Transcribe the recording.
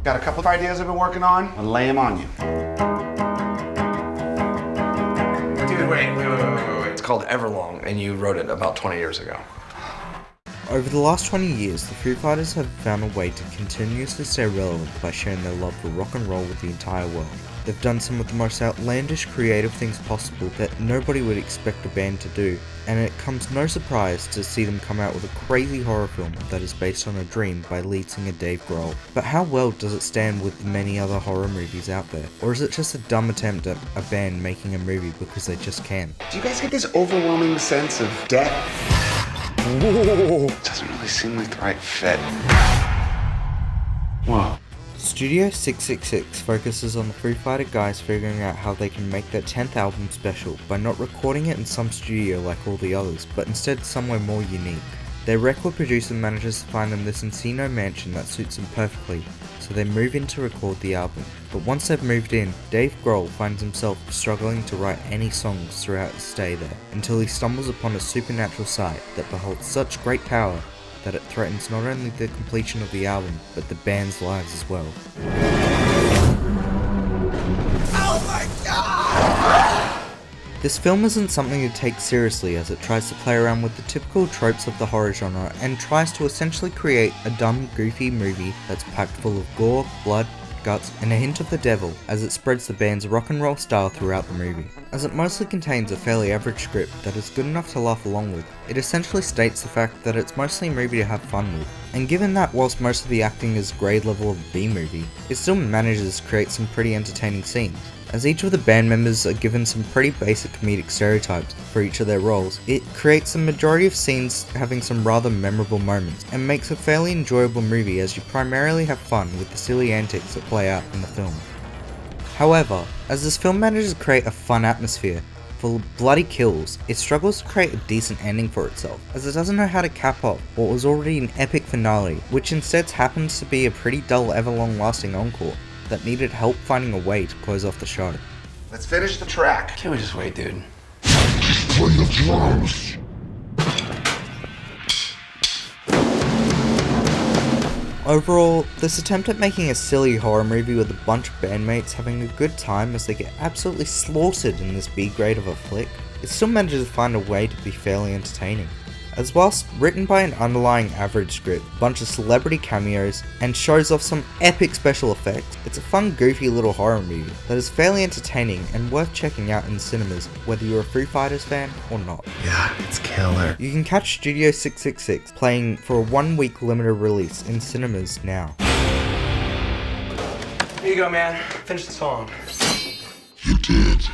Got a couple of ideas I've been working on. I'll lay them on you. Dude, wait. It's called Everlong, and you wrote it about 20 years ago. Over the last 20 years, the Foo Fighters have found a way to continuously stay relevant by sharing their love for rock and roll with the entire world. They've done some of the most outlandish creative things possible that nobody would expect a band to do, and it comes no surprise to see them come out with a crazy horror film that is based on a dream by lead singer Dave Grohl. But how well does it stand with the many other horror movies out there? Or is it just a dumb attempt at a band making a movie because they just can? Do you guys get this overwhelming sense of death? Whoa. Doesn't really seem like the right fit. Whoa. Studio 666 focuses on the Foo Fighter guys figuring out how they can make their 10th album special by not recording it in some studio like all the others, but instead somewhere more unique. Their record producer manages to find them this Encino mansion that suits them perfectly, so they move in to record the album. But once they've moved in, Dave Grohl finds himself struggling to write any songs throughout his stay there, until he stumbles upon a supernatural site that beholds such great power that it threatens not only the completion of the album, but the band's lives as well. Oh my god! This film isn't something to take seriously, as it tries to play around with the typical tropes of the horror genre and tries to essentially create a dumb, goofy movie that's packed full of gore, blood, guts, and a hint of the devil as it spreads the band's rock and roll style throughout the movie. As it mostly contains a fairly average script that is good enough to laugh along with, it essentially states the fact that it's mostly a movie to have fun with. And given that whilst most of the acting is grade level of a B-movie, it still manages to create some pretty entertaining scenes. As each of the band members are given some pretty basic comedic stereotypes for each of their roles, it creates the majority of scenes having some rather memorable moments, and makes a fairly enjoyable movie as you primarily have fun with the silly antics that play out in the film. However, as this film manages to create a fun atmosphere full of bloody kills, it struggles to create a decent ending for itself, as it doesn't know how to cap off what was already an epic finale, which instead happens to be a pretty dull ever-long lasting encore that needed help finding a way to close off the show. Let's finish the track. Can't we just wait, dude? Play the drums. Overall, this attempt at making a silly horror movie with a bunch of bandmates having a good time as they get absolutely slaughtered in this B grade of a flick, it still manages to find a way to be fairly entertaining. As whilst written by an underlying average script, a bunch of celebrity cameos, and shows off some epic special effects, it's a fun, goofy little horror movie that is fairly entertaining and worth checking out in cinemas, whether you're a Foo Fighters fan or not. Yeah, it's killer. You can catch Studio 666 playing for a 1-week limited release in cinemas now. Here you go, man. Finish the song. You did.